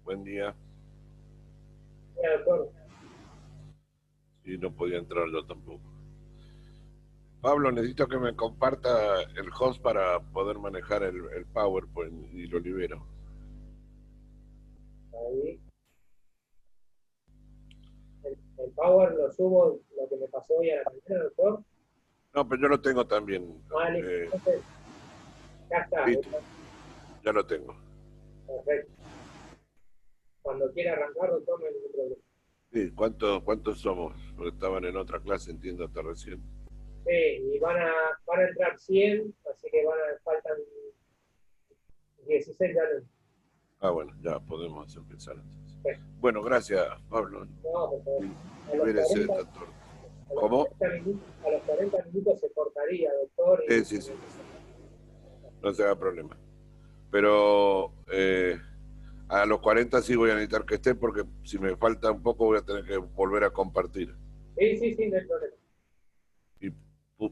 Buen día. Doctor. Y no podía entrar yo tampoco. Pablo, necesito que me comparta el host para poder manejar el PowerPoint y lo libero. Ahí. El Power lo subo, lo que me pasó hoy a la mañana, doctor. No, pero yo lo tengo también. Listo. Entonces, ya está. Listo. Ya lo tengo. Perfecto. Cuando quiera arrancar, doctor, no hay ningún problema. Sí, ¿cuántos somos? Porque estaban en otra clase, entiendo, hasta recién. Sí, y van a entrar 100, así que faltan 16 ya. Ah, bueno, ya podemos empezar entonces. Sí. Bueno, gracias, Pablo. No, por favor. Libérese de esta torta. ¿Cómo? A los 40 minutos se cortaría, doctor. Y... Sí. No se haga problema. Pero a los 40 sí voy a necesitar que esté porque si me falta un poco voy a tener que volver a compartir. Sí, no hay problema. Y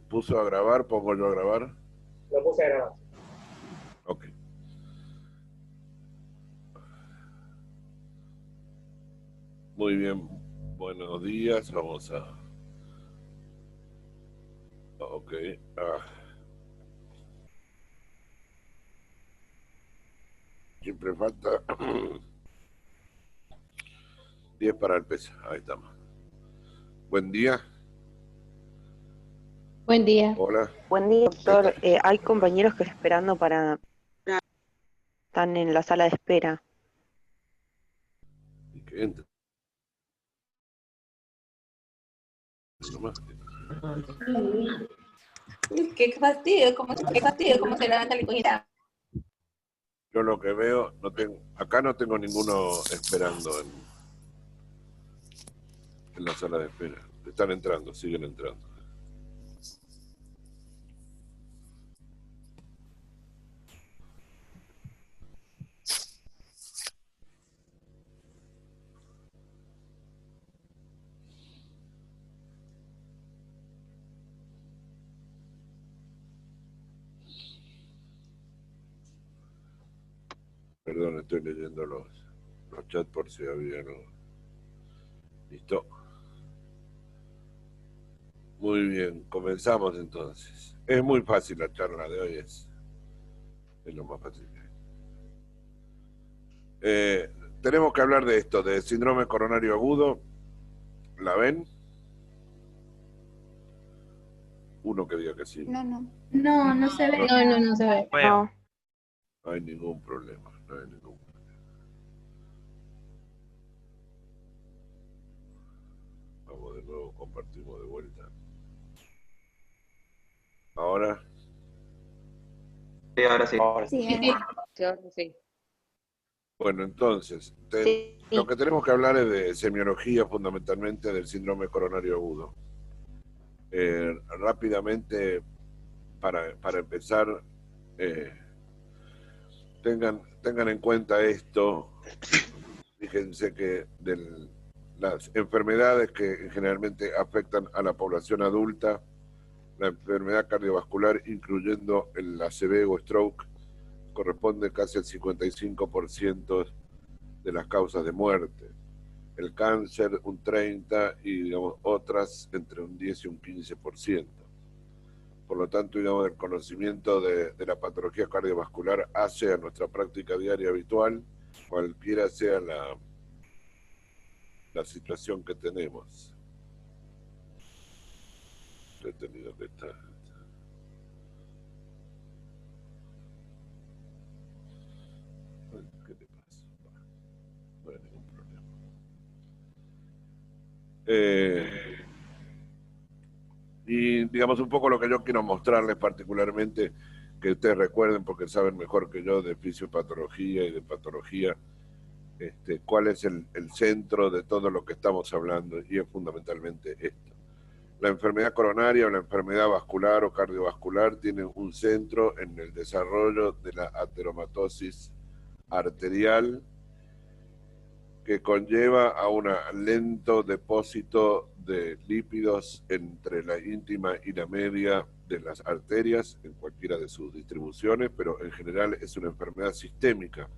puso a grabar, pongo yo a grabar. Lo puse a grabar. Ok. Muy bien, buenos días, vamos a... Ok. Siempre falta 10 para el peso, ahí estamos. Buen día. Buen día. Hola. Buen día, doctor. Hay compañeros que están esperando están en la sala de espera. Y que entre. Qué fastidio, cómo se levanta la coñita. Yo lo que veo, acá no tengo ninguno esperando en la sala de espera. Están entrando, siguen entrando. Perdón, estoy leyendo los chats por si había no. Listo. Muy bien, comenzamos entonces. Es muy fácil la charla de hoy, es lo más fácil que hay. Tenemos que hablar de esto, de síndrome coronario agudo. ¿La ven? Uno que diga que sí. No se ve. No se ve. No. No hay ningún problema, no hay ningún problema. Vamos de nuevo, compartimos de vuelta. ¿Ahora? Sí, ahora sí. Sí. Bueno, entonces, Sí. lo que tenemos que hablar es de semiología fundamentalmente del síndrome coronario agudo. Rápidamente, para empezar, tengan en cuenta esto. Fíjense que las enfermedades que generalmente afectan a la población adulta, la enfermedad cardiovascular, incluyendo el ACV o stroke, corresponde casi al 55% de las causas de muerte. El cáncer un 30% y digamos, otras entre un 10 y un 15%. Por lo tanto, digamos, el conocimiento de la patología cardiovascular hace a nuestra práctica diaria habitual, cualquiera sea la situación que tenemos. He tenido que estar. ¿Qué te pasa? No hay ningún problema. Y Y digamos un poco lo que yo quiero mostrarles particularmente, que ustedes recuerden, porque saben mejor que yo de fisiopatología y de patología, cuál es el centro de todo lo que estamos hablando, y es fundamentalmente esto. La enfermedad coronaria o la enfermedad vascular o cardiovascular tiene un centro en el desarrollo de la ateromatosis arterial, que conlleva a un lento depósito de lípidos entre la íntima y la media de las arterias, en cualquiera de sus distribuciones, pero en general es una enfermedad sistémica.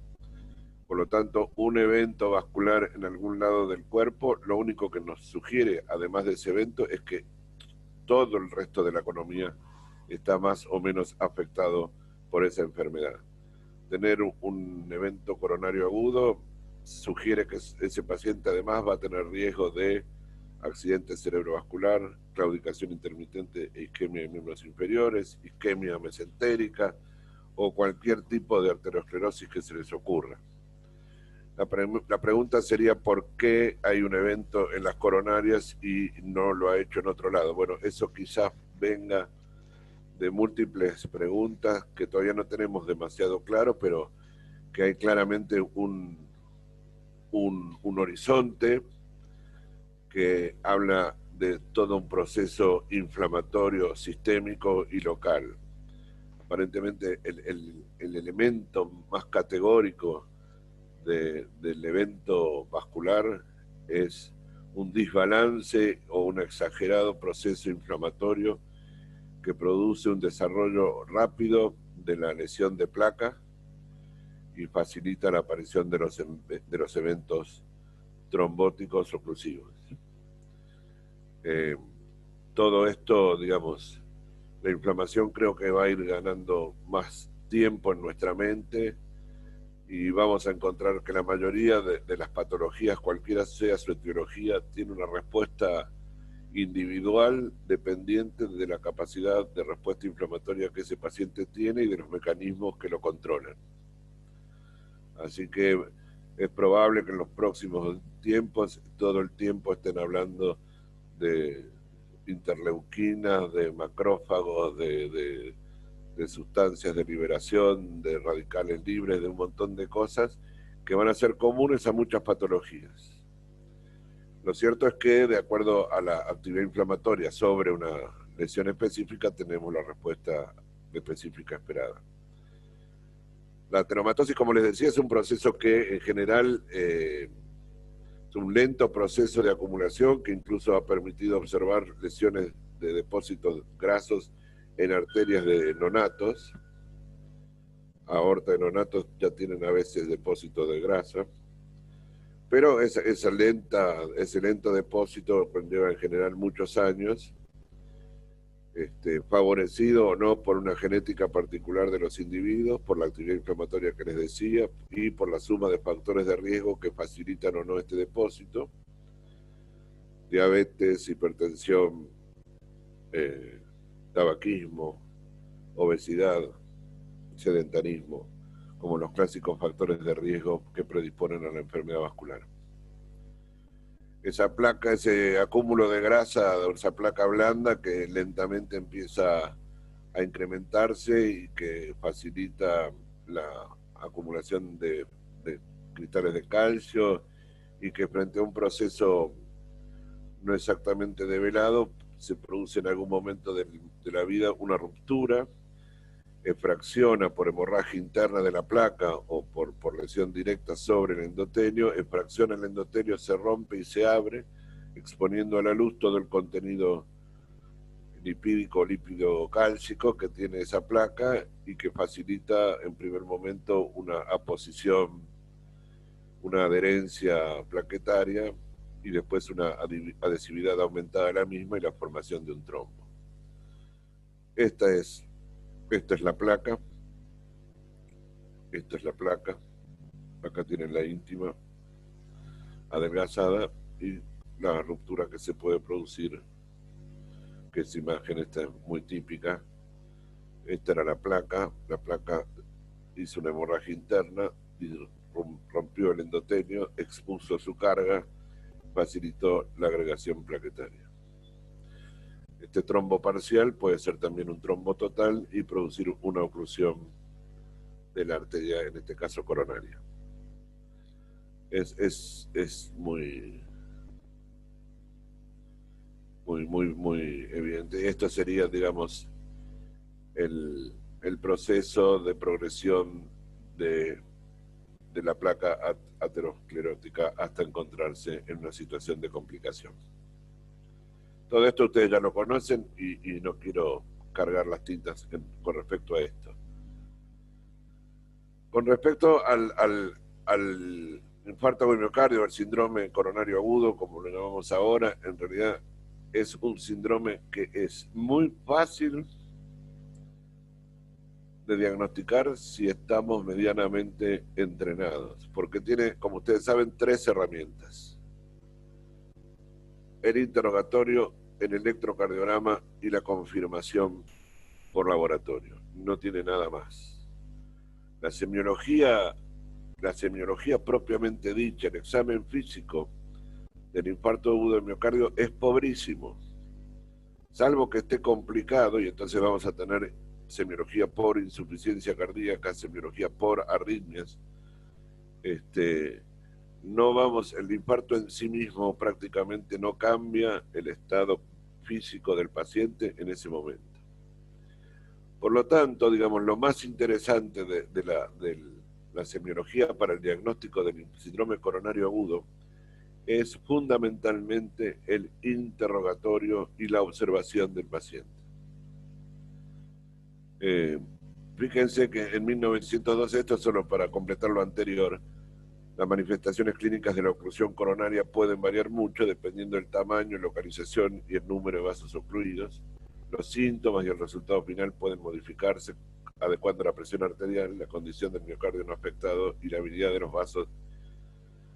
Por lo tanto, un evento vascular en algún lado del cuerpo, lo único que nos sugiere, además de ese evento, es que todo el resto de la economía está más o menos afectado por esa enfermedad. Tener un evento coronario agudo sugiere que ese paciente además va a tener riesgo de accidente cerebrovascular, claudicación intermitente e isquemia de miembros inferiores, isquemia mesentérica o cualquier tipo de arteriosclerosis que se les ocurra. La pregunta sería ¿por qué hay un evento en las coronarias y no lo ha hecho en otro lado? Bueno, eso quizás venga de múltiples preguntas que todavía no tenemos demasiado claro, pero que hay claramente un horizonte que habla de todo un proceso inflamatorio sistémico y local. Aparentemente el elemento más categórico del evento vascular es un desbalance o un exagerado proceso inflamatorio que produce un desarrollo rápido de la lesión de placa y facilita la aparición de los eventos trombóticos oclusivos. Todo esto, digamos, la inflamación creo que va a ir ganando más tiempo en nuestra mente y vamos a encontrar que la mayoría de las patologías, cualquiera sea su etiología, tiene una respuesta individual dependiente de la capacidad de respuesta inflamatoria que ese paciente tiene y de los mecanismos que lo controlan. Así que es probable que en los próximos tiempos, todo el tiempo estén hablando de interleuquinas, de macrófagos, de sustancias de liberación, de radicales libres, de un montón de cosas que van a ser comunes a muchas patologías. Lo cierto es que, de acuerdo a la actividad inflamatoria sobre una lesión específica, tenemos la respuesta específica esperada. La ateromatosis, como les decía, es un proceso que en general es un lento proceso de acumulación que incluso ha permitido observar lesiones de depósitos grasos en arterias de nonatos. Aorta de nonatos ya tienen a veces depósitos de grasa, pero ese lento depósito conlleva en general muchos años, favorecido o no por una genética particular de los individuos, por la actividad inflamatoria que les decía, y por la suma de factores de riesgo que facilitan o no este depósito: diabetes, hipertensión, tabaquismo, obesidad, sedentarismo, como los clásicos factores de riesgo que predisponen a la enfermedad vascular. Esa placa, ese acúmulo de grasa, esa placa blanda que lentamente empieza a incrementarse y que facilita la acumulación de cristales de calcio y que frente a un proceso no exactamente develado se produce en algún momento de la vida una ruptura, fracciona por hemorragia interna de la placa o por lesión directa sobre el endotelio, fracciona el endotelio, se rompe y se abre, exponiendo a la luz todo el contenido lipídico, lípido cálcico que tiene esa placa y que facilita en primer momento una aposición, una adherencia plaquetaria y después una adhesividad aumentada de la misma y la formación de un trombo. Esta es la placa, acá tienen la íntima adelgazada y la ruptura que se puede producir, que esa imagen esta es muy típica. Esta era la placa hizo una hemorragia interna y rompió el endotelio, expuso su carga, facilitó la agregación plaquetaria. Este trombo parcial puede ser también un trombo total y producir una oclusión de la arteria, en este caso coronaria. Es muy evidente. Esto sería, digamos, el proceso de progresión de la placa aterosclerótica hasta encontrarse en una situación de complicación. Todo esto ustedes ya lo conocen y no quiero cargar las tintas con respecto a esto. Con respecto al infarto de miocardio, al síndrome coronario agudo, como lo llamamos ahora, en realidad es un síndrome que es muy fácil de diagnosticar si estamos medianamente entrenados, porque tiene, como ustedes saben, 3 herramientas: el interrogatorio, el electrocardiograma y la confirmación por laboratorio. No tiene nada más. La semiología propiamente dicha, el examen físico del infarto agudo del miocardio es pobrísimo, salvo que esté complicado, y entonces vamos a tener semiología por insuficiencia cardíaca, semiología por arritmias. No vamos, el infarto en sí mismo prácticamente no cambia el estado físico del paciente en ese momento. Por lo tanto, digamos, lo más interesante de la semiología para el diagnóstico del síndrome coronario agudo es fundamentalmente el interrogatorio y la observación del paciente. Fíjense que en 1912, esto solo para completar lo anterior, las manifestaciones clínicas de la oclusión coronaria pueden variar mucho dependiendo del tamaño, localización y el número de vasos ocluidos. Los síntomas y el resultado final pueden modificarse adecuando la presión arterial, la condición del miocardio no afectado y la habilidad de los vasos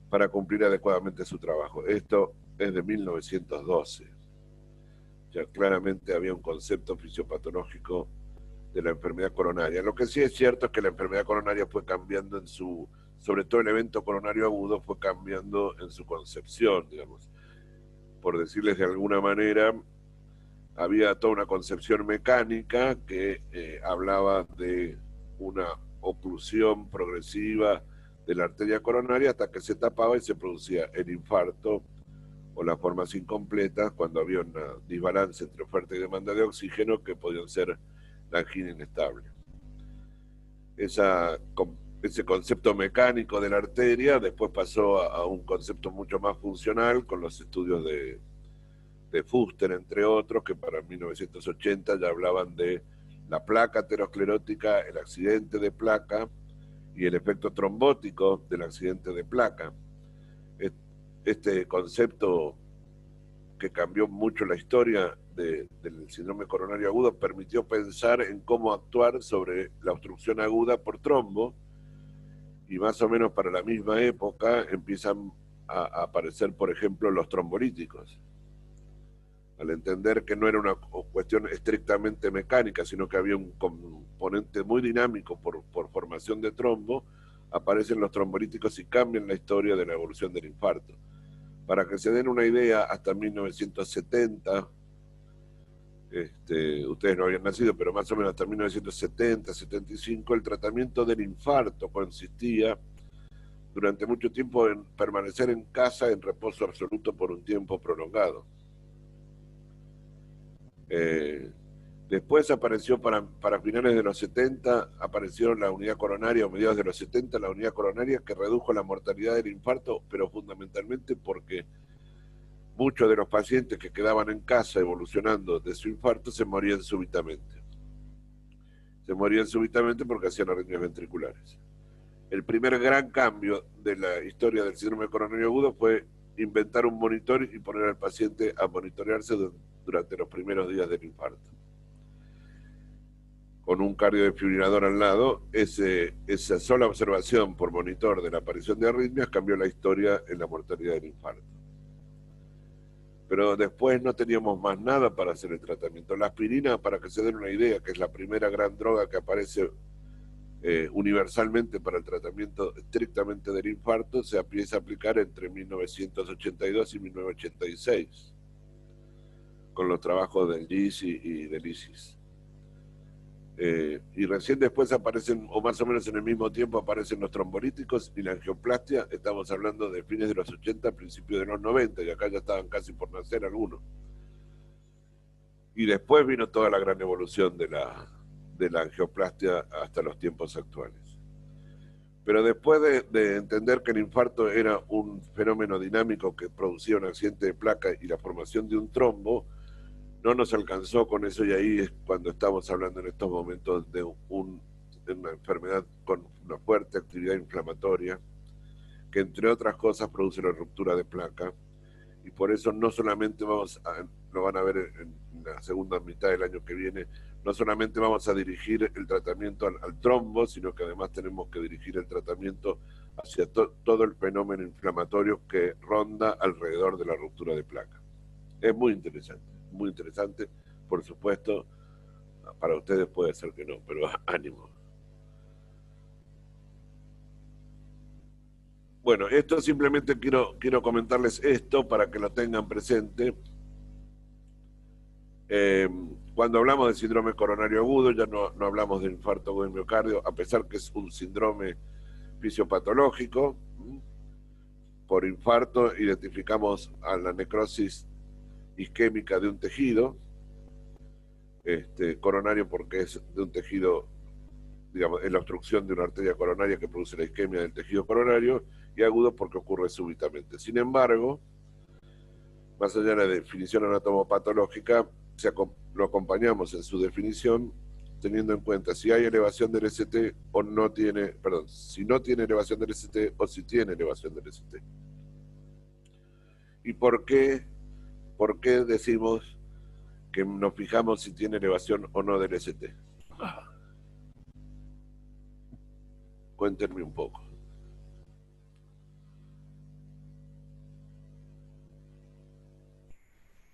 para cumplir adecuadamente su trabajo. Esto es de 1912. Ya claramente había un concepto fisiopatológico de la enfermedad coronaria. Lo que sí es cierto es que la enfermedad coronaria fue cambiando sobre todo el evento coronario agudo fue cambiando en su concepción, digamos. Por decirles de alguna manera, había toda una concepción mecánica que hablaba de una oclusión progresiva de la arteria coronaria hasta que se tapaba y se producía el infarto o las formas incompletas cuando había un desbalance entre oferta y demanda de oxígeno que podían ser la angina inestable. Ese concepto mecánico de la arteria después pasó a un concepto mucho más funcional con los estudios de Fuster, entre otros, que para 1980 ya hablaban de la placa aterosclerótica, el accidente de placa y el efecto trombótico del accidente de placa. Este concepto que cambió mucho la historia del síndrome coronario agudo permitió pensar en cómo actuar sobre la obstrucción aguda por trombo, y más o menos para la misma época empiezan a aparecer, por ejemplo, los trombolíticos. Al entender que no era una cuestión estrictamente mecánica, sino que había un componente muy dinámico por formación de trombo, aparecen los trombolíticos y cambian la historia de la evolución del infarto. Para que se den una idea, hasta 1970, ustedes no habían nacido, pero más o menos hasta 1970, 75, el tratamiento del infarto consistía durante mucho tiempo en permanecer en casa en reposo absoluto por un tiempo prolongado. Después apareció para finales de los 70, apareció la unidad coronaria, o mediados de los 70, la unidad coronaria que redujo la mortalidad del infarto, pero fundamentalmente porque muchos de los pacientes que quedaban en casa evolucionando de su infarto se morían súbitamente. Se morían súbitamente porque hacían arritmias ventriculares. El primer gran cambio de la historia del síndrome coronario agudo fue inventar un monitor y poner al paciente a monitorearse durante los primeros días del infarto. Con un cardiodefibrilador al lado, esa sola observación por monitor de la aparición de arritmias cambió la historia en la mortalidad del infarto. Pero después no teníamos más nada para hacer el tratamiento. La aspirina, para que se den una idea, que es la primera gran droga que aparece universalmente para el tratamiento estrictamente del infarto, se empieza a aplicar entre 1982 y 1986. con los trabajos del GIS y del ISIS. Y recién después aparecen, o más o menos en el mismo tiempo, aparecen los trombolíticos y la angioplastia. Estamos hablando de fines de los 80, principios de los 90, y acá ya estaban casi por nacer algunos. Y después vino toda la gran evolución de la angioplastia hasta los tiempos actuales. Pero después de entender que el infarto era un fenómeno dinámico que producía un accidente de placa y la formación de un trombo, no nos alcanzó con eso, y ahí es cuando estamos hablando en estos momentos de una enfermedad con una fuerte actividad inflamatoria, que entre otras cosas produce la ruptura de placa, y por eso no solamente lo van a ver en la segunda mitad del año que viene, no solamente vamos a dirigir el tratamiento al trombo, sino que además tenemos que dirigir el tratamiento hacia todo el fenómeno inflamatorio que ronda alrededor de la ruptura de placa. Es muy interesante, por supuesto. Para ustedes puede ser que no, pero ánimo. Bueno, esto simplemente quiero comentarles esto para que lo tengan presente. Cuando hablamos de síndrome coronario agudo, ya no hablamos de infarto agudo de miocardio, a pesar que es un síndrome fisiopatológico. Por infarto identificamos a la necrosis isquémica de un tejido, coronario porque es de un tejido, digamos, es la obstrucción de una arteria coronaria que produce la isquemia del tejido coronario, y agudo porque ocurre súbitamente. Sin embargo, más allá de la definición anatomopatológica, lo acompañamos en su definición teniendo en cuenta si hay elevación del ST o no tiene, perdón, si no tiene elevación del ST o si tiene elevación del ST. ¿Y por qué decimos que nos fijamos si tiene elevación o no del ST? Cuéntenme un poco.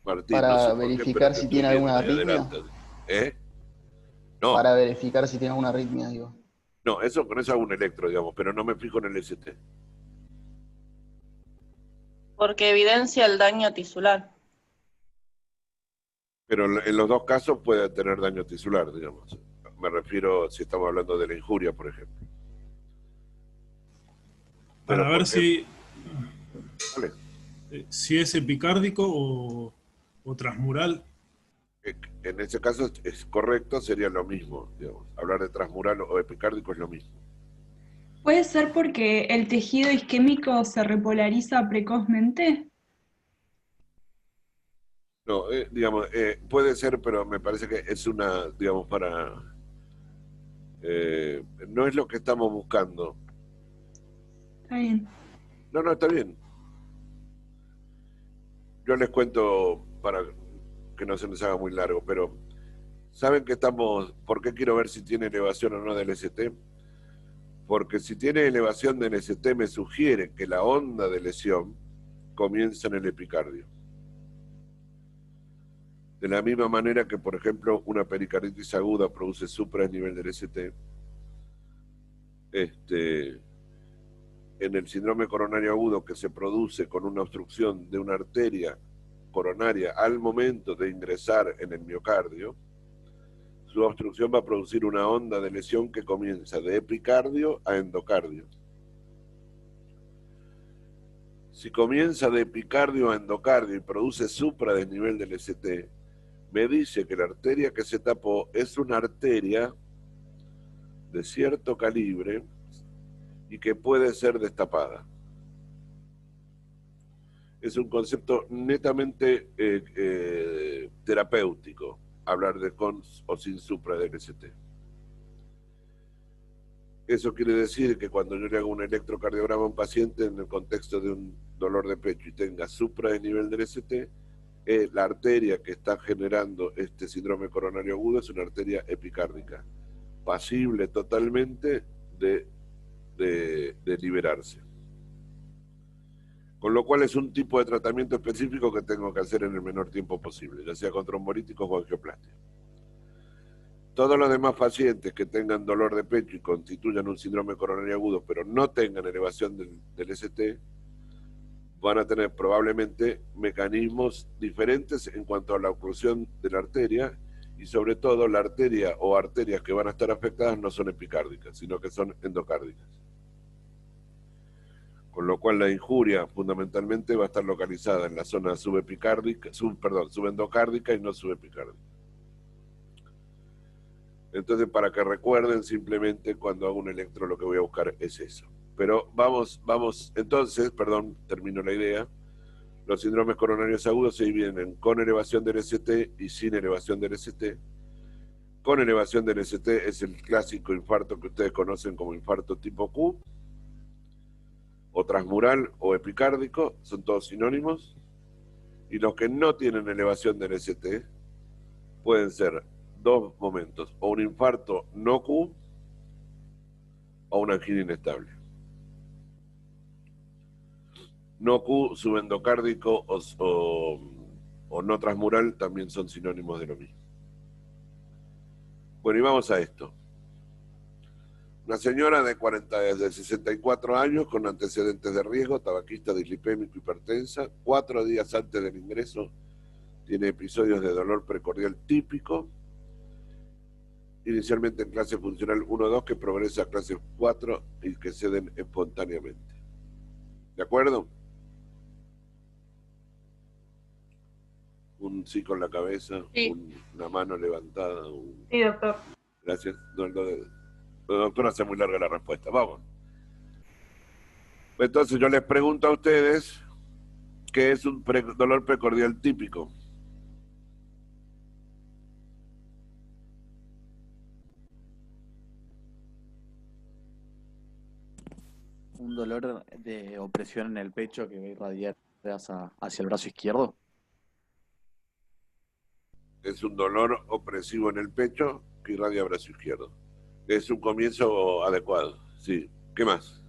Martín, Para no sé por qué, verificar pero si te tiene estoy alguna viendo ahí arritmia. adelante. No, Para verificar si tiene alguna arritmia, digo. no, eso con eso hago un electro, digamos, pero no me fijo en el ST. Porque evidencia el daño tisular. Pero en los dos casos puede tener daño tisular, digamos. Me refiero si estamos hablando de la injuria, por ejemplo. Para ver si es epicárdico o transmural. En ese caso es correcto, sería lo mismo, digamos. Hablar de transmural o epicárdico es lo mismo. ¿Puede ser porque el tejido isquémico se repolariza precozmente? No, digamos, puede ser, pero me parece que es una, digamos, no es lo que estamos buscando. Está bien. No, está bien. Yo les cuento para que no se les haga muy largo, pero ¿saben que por qué quiero ver si tiene elevación o no del ST? Porque si tiene elevación del ST me sugiere que la onda de lesión comienza en el epicardio. De la misma manera que, por ejemplo, una pericarditis aguda produce supraesnivel del ST, en el síndrome coronario agudo que se produce con una obstrucción de una arteria coronaria al momento de ingresar en el miocardio, su obstrucción va a producir una onda de lesión que comienza de epicardio a endocardio. Si comienza de epicardio a endocardio y produce supradesnivel del ST, me dice que la arteria que se tapó es una arteria de cierto calibre y que puede ser destapada. Es un concepto netamente terapéutico, hablar de con o sin supra del ST. Eso quiere decir que cuando yo le hago un electrocardiograma a un paciente en el contexto de un dolor de pecho y tenga supradesnivel del ST, la arteria que está generando este síndrome coronario agudo es una arteria epicárdica, pasible totalmente de liberarse. Con lo cual es un tipo de tratamiento específico que tengo que hacer en el menor tiempo posible, ya sea con trombolíticos o angioplastia. Todos los demás pacientes que tengan dolor de pecho y constituyan un síndrome coronario agudo, pero no tengan elevación del ST, van a tener probablemente mecanismos diferentes en cuanto a la oclusión de la arteria, y sobre todo la arteria o arterias que van a estar afectadas no son epicárdicas, sino que son endocárdicas. Con lo cual la injuria fundamentalmente va a estar localizada en la zona subendocárdica y no subepicárdica. Entonces, para que recuerden, simplemente cuando hago un electro lo que voy a buscar es eso. Pero vamos, entonces, termino la idea. Los síndromes coronarios agudos se dividen con elevación del ST y sin elevación del ST. Con elevación del ST es el clásico infarto que ustedes conocen como infarto tipo Q, o transmural o epicárdico, son todos sinónimos. Y los que no tienen elevación del ST pueden ser dos momentos, o un infarto no Q o una angina inestable. No Q, subendocárdico o no transmural también son sinónimos de lo mismo. Bueno, y vamos a esto. Una señora de 64 años con antecedentes de riesgo, tabaquista, dislipémico, hipertensa, 4 días antes del ingreso tiene episodios de dolor precordial típico, inicialmente en clase funcional 1-2 que progresa a clase 4 y que ceden espontáneamente. ¿De acuerdo? Un sí con la cabeza, Sí. una mano levantada. Sí, doctor. Gracias. No, doctor, hace muy larga la respuesta. Vamos. Entonces yo les pregunto a ustedes qué es un dolor precordial típico. Un dolor de opresión en el pecho que va a irradiar hacia el brazo izquierdo. Es un dolor opresivo en el pecho que irradia al brazo izquierdo. Es un comienzo adecuado. Sí. ¿Qué más?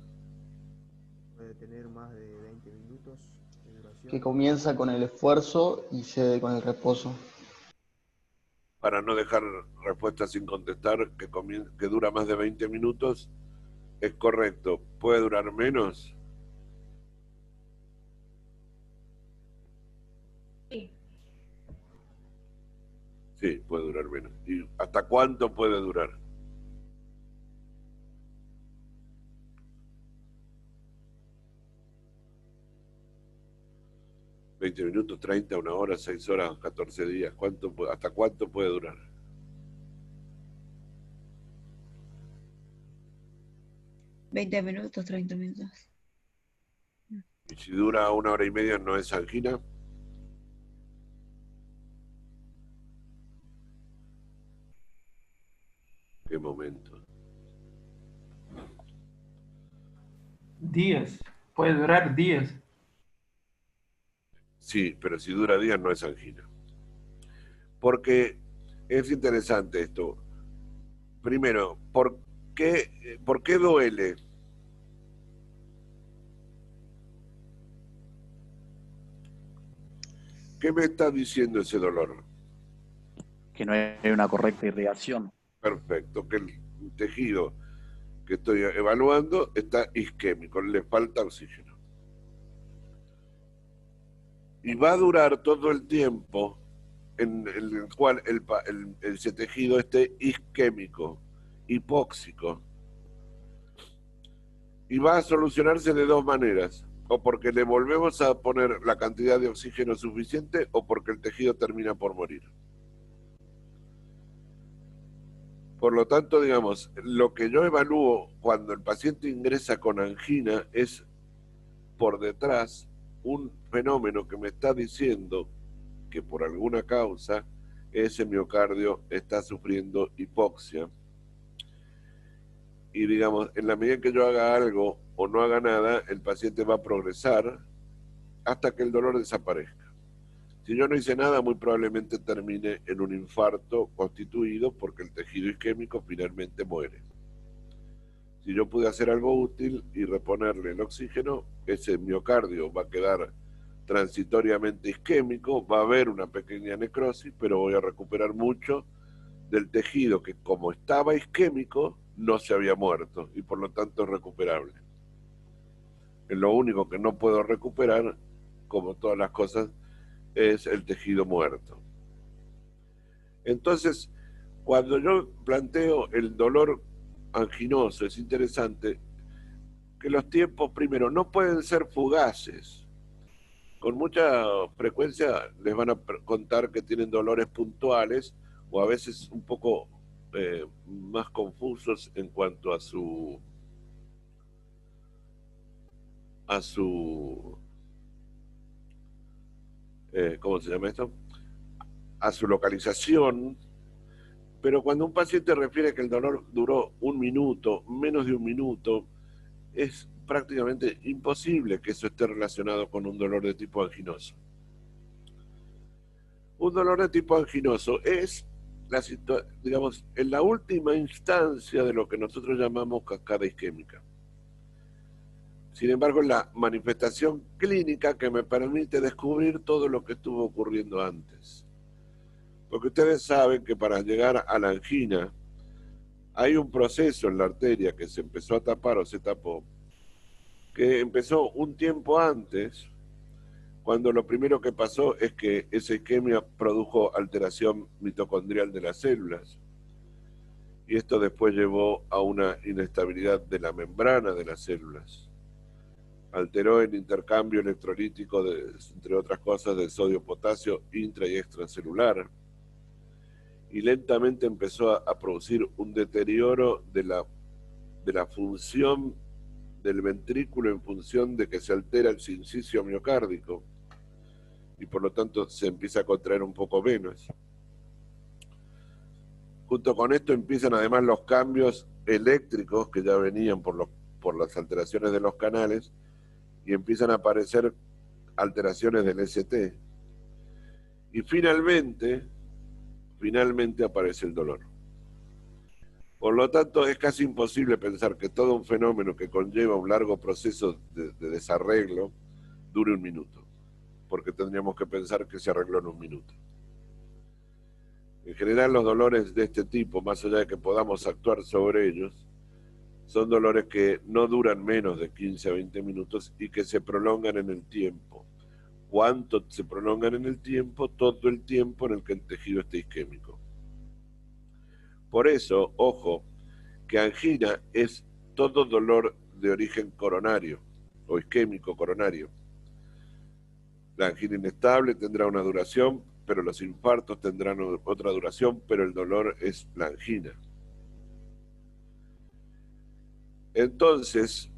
Puede tener más de 20 minutos de duración. Que comienza con el esfuerzo y cede con el reposo. Para no dejar respuestas sin contestar, que dura más de 20 minutos, es correcto. ¿Puede durar menos? Sí. Sí, puede durar menos. ¿Y hasta cuánto puede durar? ¿20 minutos, 30, 1 hora, 6 horas, 14 días? ¿Hasta cuánto puede durar? ¿20 minutos, 30 minutos? Y si dura 1 hora y media, ¿no es angina? ¿Qué momento? Días. Puede durar días. Sí, pero si dura días no es angina. Porque es interesante esto. Primero, ¿por qué duele? ¿Qué me está diciendo ese dolor? Que no hay una correcta irrigación. Perfecto, que el tejido que estoy evaluando está isquémico, le falta oxígeno. Y va a durar todo el tiempo en el cual ese tejido esté isquémico, hipóxico. Y va a solucionarse de dos maneras. O porque le volvemos a poner la cantidad de oxígeno suficiente o porque el tejido termina por morir. Por lo tanto, digamos, lo que yo evalúo cuando el paciente ingresa con angina es por detrás un fenómeno que me está diciendo que por alguna causa ese miocardio está sufriendo hipoxia. Y digamos, en la medida que yo haga algo o no haga nada, el paciente va a progresar hasta que el dolor desaparezca. Si yo no hice nada, muy probablemente termine en un infarto constituido porque el tejido isquémico finalmente muere. Si yo pude hacer algo útil y reponerle el oxígeno, ese miocardio va a quedar transitoriamente isquémico, va a haber una pequeña necrosis, pero voy a recuperar mucho del tejido que, como estaba isquémico, no se había muerto y por lo tanto es recuperable. Lo único que no puedo recuperar como todas las cosas, es el tejido muerto. Entonces, cuando yo planteo el dolor anginoso, es interesante que los tiempos, primero, no pueden ser fugaces. Con mucha frecuencia les van a contar que tienen dolores puntuales o a veces un poco más confusos en cuanto a su ¿cómo se llama esto? A su localización, pero cuando un paciente refiere que el dolor duró 1 minuto, menos de 1 minuto, es prácticamente imposible que eso esté relacionado con un dolor de tipo anginoso. Un dolor de tipo anginoso es, digamos, en la última instancia de lo que nosotros llamamos cascada isquémica. Sin embargo, es la manifestación clínica que me permite descubrir todo lo que estuvo ocurriendo antes. Porque ustedes saben que para llegar a la angina hay un proceso en la arteria que se empezó a tapar o se tapó, que empezó un tiempo antes, cuando lo primero que pasó es que esa isquemia produjo alteración mitocondrial de las células. Y esto después llevó a una inestabilidad de la membrana de las células. Alteró el intercambio electrolítico, entre otras cosas, del sodio-potasio intra y extracelular. Y lentamente empezó a producir un deterioro de la función del ventrículo en función de que se altera el sincicio miocárdico y por lo tanto se empieza a contraer un poco menos. Junto con esto empiezan además los cambios eléctricos que ya venían por las alteraciones de los canales y empiezan a aparecer alteraciones del ST. Y finalmente aparece el dolor. Por lo tanto, es casi imposible pensar que todo un fenómeno que conlleva un largo proceso de desarreglo dure 1 minuto, porque tendríamos que pensar que se arregló en 1 minuto. En general, los dolores de este tipo, más allá de que podamos actuar sobre ellos, son dolores que no duran menos de 15 a 20 minutos y que se prolongan en el tiempo. ¿Cuánto se prolongan en el tiempo? Todo el tiempo en el que el tejido esté isquémico. Por eso, ojo, que angina es todo dolor de origen coronario o isquémico coronario. La angina inestable tendrá una duración, pero los infartos tendrán otra duración, pero el dolor es la angina. Entonces,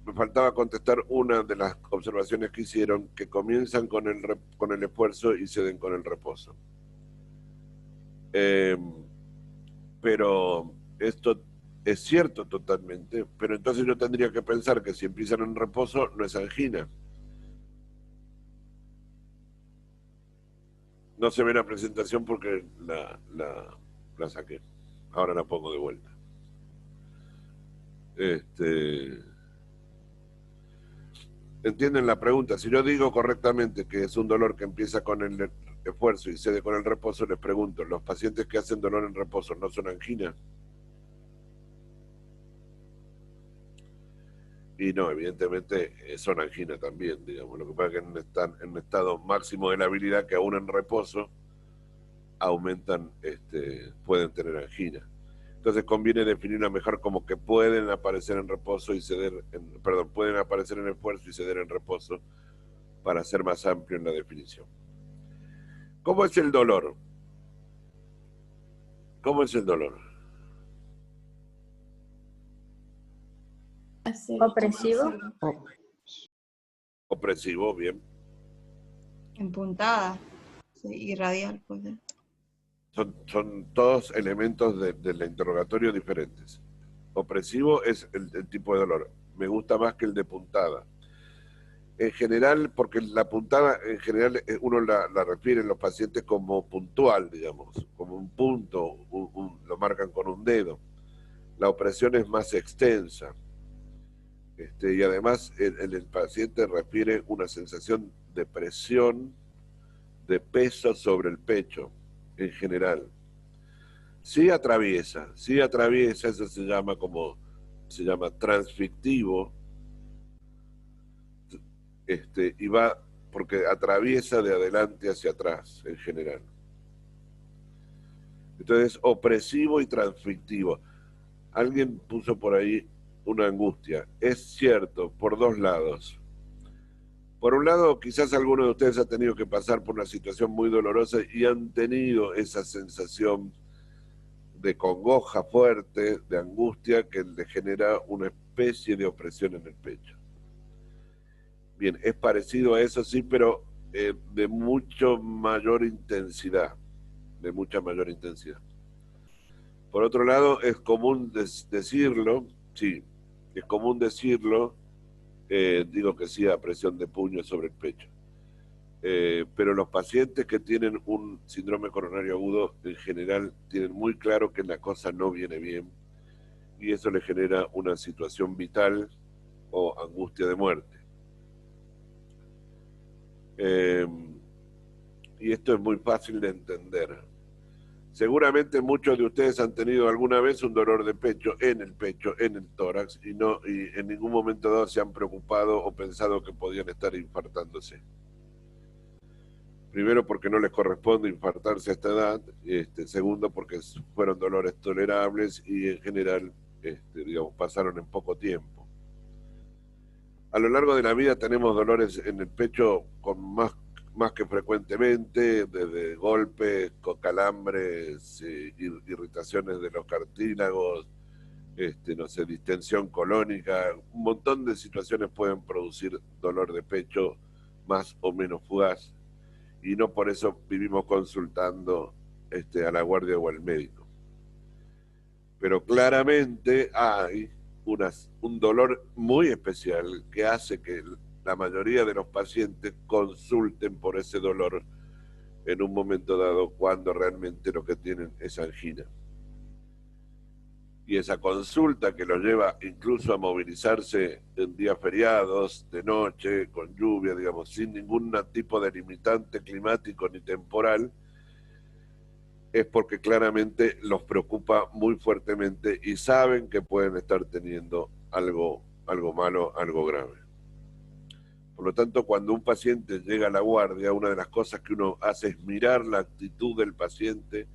me faltaba contestar una de las observaciones que hicieron, que comienzan con el esfuerzo y ceden con el reposo. Pero esto es cierto totalmente, pero entonces yo tendría que pensar que si empiezan en reposo no es angina. No se ve la presentación porque la saqué. Ahora la pongo de vuelta. ¿Entienden la pregunta? Si yo digo correctamente que es un dolor que empieza con el esfuerzo y cede con el reposo, les pregunto, ¿los pacientes que hacen dolor en reposo no son angina? Y no, evidentemente son angina también, digamos. Lo que pasa es que están en un estado máximo de la habilidad que aún en reposo aumentan, pueden tener angina. Entonces conviene definirla mejor como que pueden aparecer en reposo y ceder, pueden aparecer en esfuerzo y ceder en reposo para ser más amplio en la definición. ¿Cómo es el dolor? ¿Cómo es el dolor? Opresivo. Opresivo, bien. En puntada. Sí, y radial, pues. Son todos elementos del interrogatorio diferentes. Opresivo es el tipo de dolor. Me gusta más que el de puntada. En general, porque la puntada, en general, uno la refiere en los pacientes como puntual, digamos, como un punto, lo marcan con un dedo. La opresión es más extensa. Y además, el paciente refiere una sensación de presión, de peso sobre el pecho, en general. Sí atraviesa, eso se llama transfictivo, y va porque atraviesa de adelante hacia atrás en general. Entonces, opresivo y transfictivo. Alguien puso por ahí una angustia. Es cierto, por dos lados. Por un lado, quizás alguno de ustedes ha tenido que pasar por una situación muy dolorosa y han tenido esa sensación de congoja fuerte, de angustia, que le genera una especie de opresión en el pecho. Bien, es parecido a eso, sí, pero de mucho mayor intensidad. De mucha mayor intensidad. Por otro lado, es común decirlo, sí, es común decirlo, digo que sí a presión de puño sobre el pecho. Pero los pacientes que tienen un síndrome coronario agudo, en general, tienen muy claro que la cosa no viene bien y eso les genera una situación vital o angustia de muerte. Y esto es muy fácil de entender. Seguramente muchos de ustedes han tenido alguna vez un dolor de pecho, en el tórax, y en ningún momento dado se han preocupado o pensado que podían estar infartándose. Primero, porque no les corresponde infartarse a esta edad. Segundo, porque fueron dolores tolerables y en general, digamos, pasaron en poco tiempo. A lo largo de la vida tenemos dolores en el pecho con más que frecuentemente, desde golpes, con calambres, irritaciones de los cartílagos, no sé, distensión colónica. Un montón de situaciones pueden producir dolor de pecho más o menos fugaz, y no por eso vivimos consultando a la guardia o al médico. Pero claramente hay un dolor muy especial que hace que la mayoría de los pacientes consulten por ese dolor en un momento dado cuando realmente lo que tienen es angina. Y esa consulta que los lleva incluso a movilizarse en días feriados, de noche, con lluvia, digamos, sin ningún tipo de limitante climático ni temporal, es porque claramente los preocupa muy fuertemente y saben que pueden estar teniendo algo malo, algo grave. Por lo tanto, cuando un paciente llega a la guardia, una de las cosas que uno hace es mirar la actitud del paciente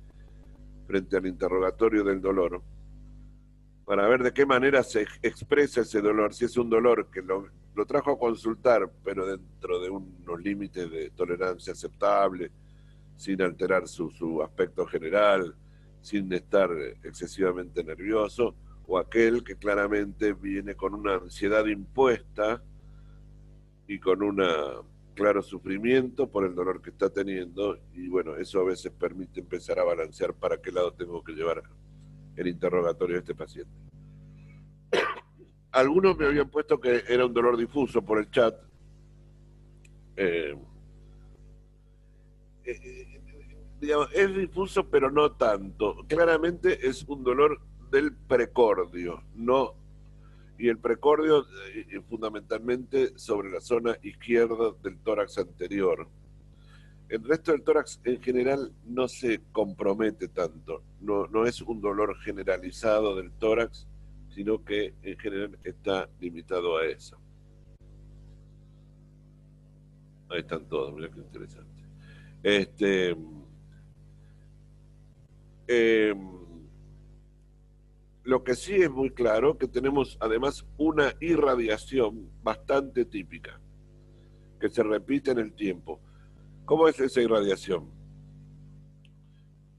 frente al interrogatorio del dolor, para ver de qué manera se expresa ese dolor, si es un dolor que lo trajo a consultar, pero dentro de unos límites de tolerancia aceptable, sin alterar su aspecto general, sin estar excesivamente nervioso, o aquel que claramente viene con una ansiedad impuesta y con un claro sufrimiento por el dolor que está teniendo, y bueno, eso a veces permite empezar a balancear para qué lado tengo que llevar el interrogatorio de este paciente. Algunos me habían puesto que era un dolor difuso por el chat. Digamos, es difuso, pero no tanto. Claramente es un dolor del precordio, no. Y el precordio fundamentalmente sobre la zona izquierda del tórax anterior. El resto del tórax en general no se compromete tanto, no es un dolor generalizado del tórax, sino que en general está limitado a eso. Ahí están todos, mirá qué interesante. Lo que sí es muy claro, que tenemos además una irradiación bastante típica, que se repite en el tiempo. ¿Cómo es esa irradiación?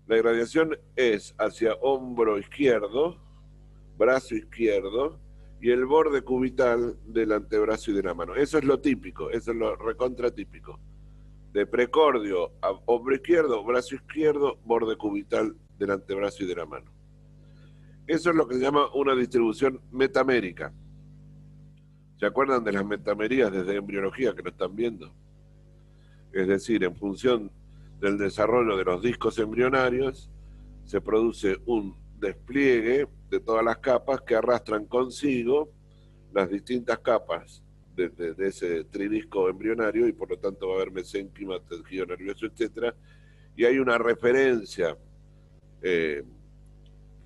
La irradiación es hacia hombro izquierdo, brazo izquierdo y el borde cubital del antebrazo y de la mano. Eso es lo típico, eso es lo recontratípico. De precordio a hombro izquierdo, brazo izquierdo, borde cubital del antebrazo y de la mano. Eso es lo que se llama una distribución metamérica. ¿Se acuerdan de las metamerías desde embriología que lo están viendo? Es decir, en función del desarrollo de los discos embrionarios, se produce un despliegue de todas las capas que arrastran consigo las distintas capas de ese tridisco embrionario, y por lo tanto va a haber mesénquima, tejido nervioso, etc. Y hay una referencia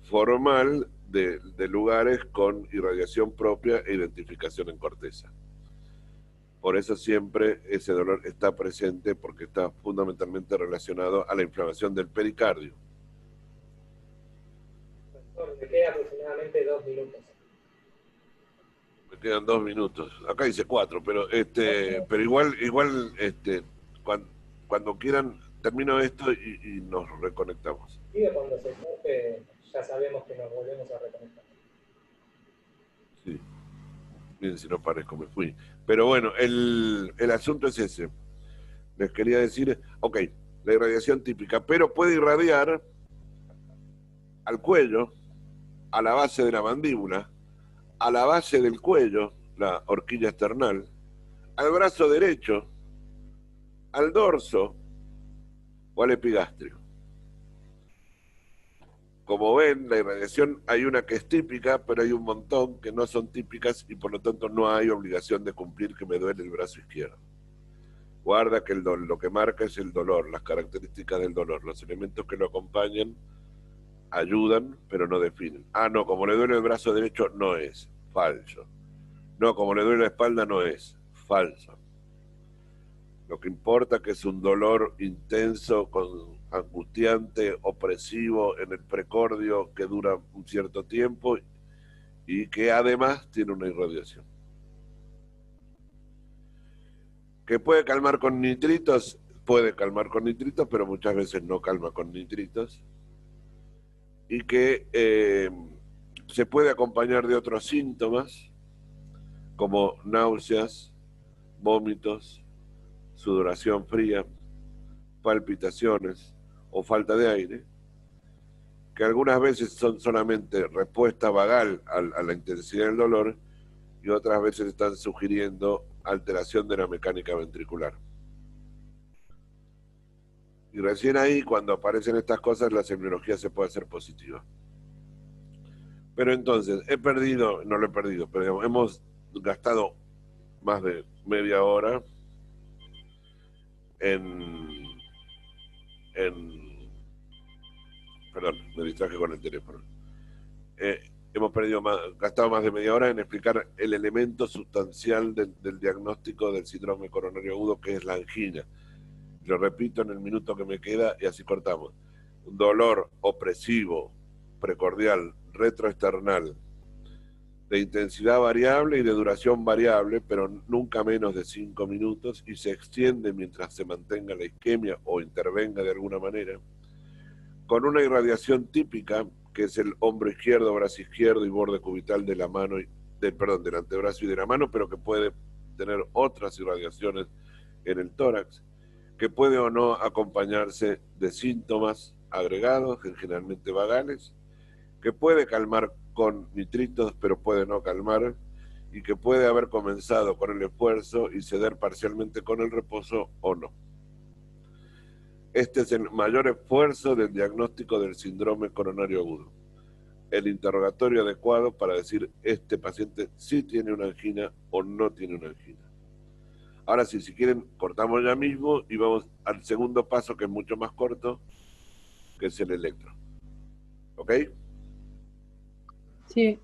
formal de lugares con irradiación propia e identificación en corteza. Por eso siempre ese dolor está presente porque está fundamentalmente relacionado a la inflamación del pericardio. Doctor, me queda aproximadamente 2 minutos. Me quedan 2 minutos. Acá dice 4, pero igual cuando quieran termino esto y nos reconectamos. Digo, cuando se corte, ya sabemos que nos volvemos a reconectar. Sí. Miren si no parezco, me fui. Pero bueno, el asunto es ese. Les quería decir, ok, la irradiación típica, pero puede irradiar al cuello, a la base de la mandíbula, a la base del cuello, la horquilla esternal, al brazo derecho, al dorso o al epigastrio. Como ven, la irradiación hay una que es típica, pero hay un montón que no son típicas y por lo tanto no hay obligación de cumplir que me duele el brazo izquierdo. Guarda que lo que marca es el dolor, las características del dolor. Los elementos que lo acompañan ayudan, pero no definen. Ah, no, como le duele el brazo derecho, no es. Falso. No, como le duele la espalda, no es. Falso. Lo que importa es que es un dolor intenso, angustiante, opresivo en el precordio que dura un cierto tiempo y que además tiene una irradiación. ¿Que puede calmar con nitritos? Puede calmar con nitritos, pero muchas veces no calma con nitritos. Y que se puede acompañar de otros síntomas, como náuseas, vómitos, sudoración fría, palpitaciones o falta de aire, que algunas veces son solamente respuesta vagal a la intensidad del dolor y otras veces están sugiriendo alteración de la mecánica ventricular. Y recién ahí, cuando aparecen estas cosas, la semiología se puede hacer positiva. Pero entonces, pero digamos, hemos gastado más de media hora perdón, me distraje con el teléfono. Hemos gastado más de media hora en explicar el elemento sustancial del diagnóstico del síndrome coronario agudo, que es la angina. Lo repito en el minuto que me queda y así cortamos. Un dolor opresivo, precordial, retroesternal, de intensidad variable y de duración variable, pero nunca menos de 5 minutos, y se extiende mientras se mantenga la isquemia o intervenga de alguna manera, con una irradiación típica, que es el hombro izquierdo, brazo izquierdo y borde cubital de la mano, del antebrazo y de la mano, pero que puede tener otras irradiaciones en el tórax, que puede o no acompañarse de síntomas agregados, generalmente vagales, que puede calmar con nitritos, pero puede no calmar, y que puede haber comenzado con el esfuerzo y ceder parcialmente con el reposo o no. Este es el mayor esfuerzo del diagnóstico del síndrome coronario agudo. El interrogatorio adecuado para decir este paciente sí tiene una angina o no tiene una angina. Ahora sí, si quieren, cortamos ya mismo y vamos al segundo paso, que es mucho más corto, que es el electro. ¿Ok? Sí.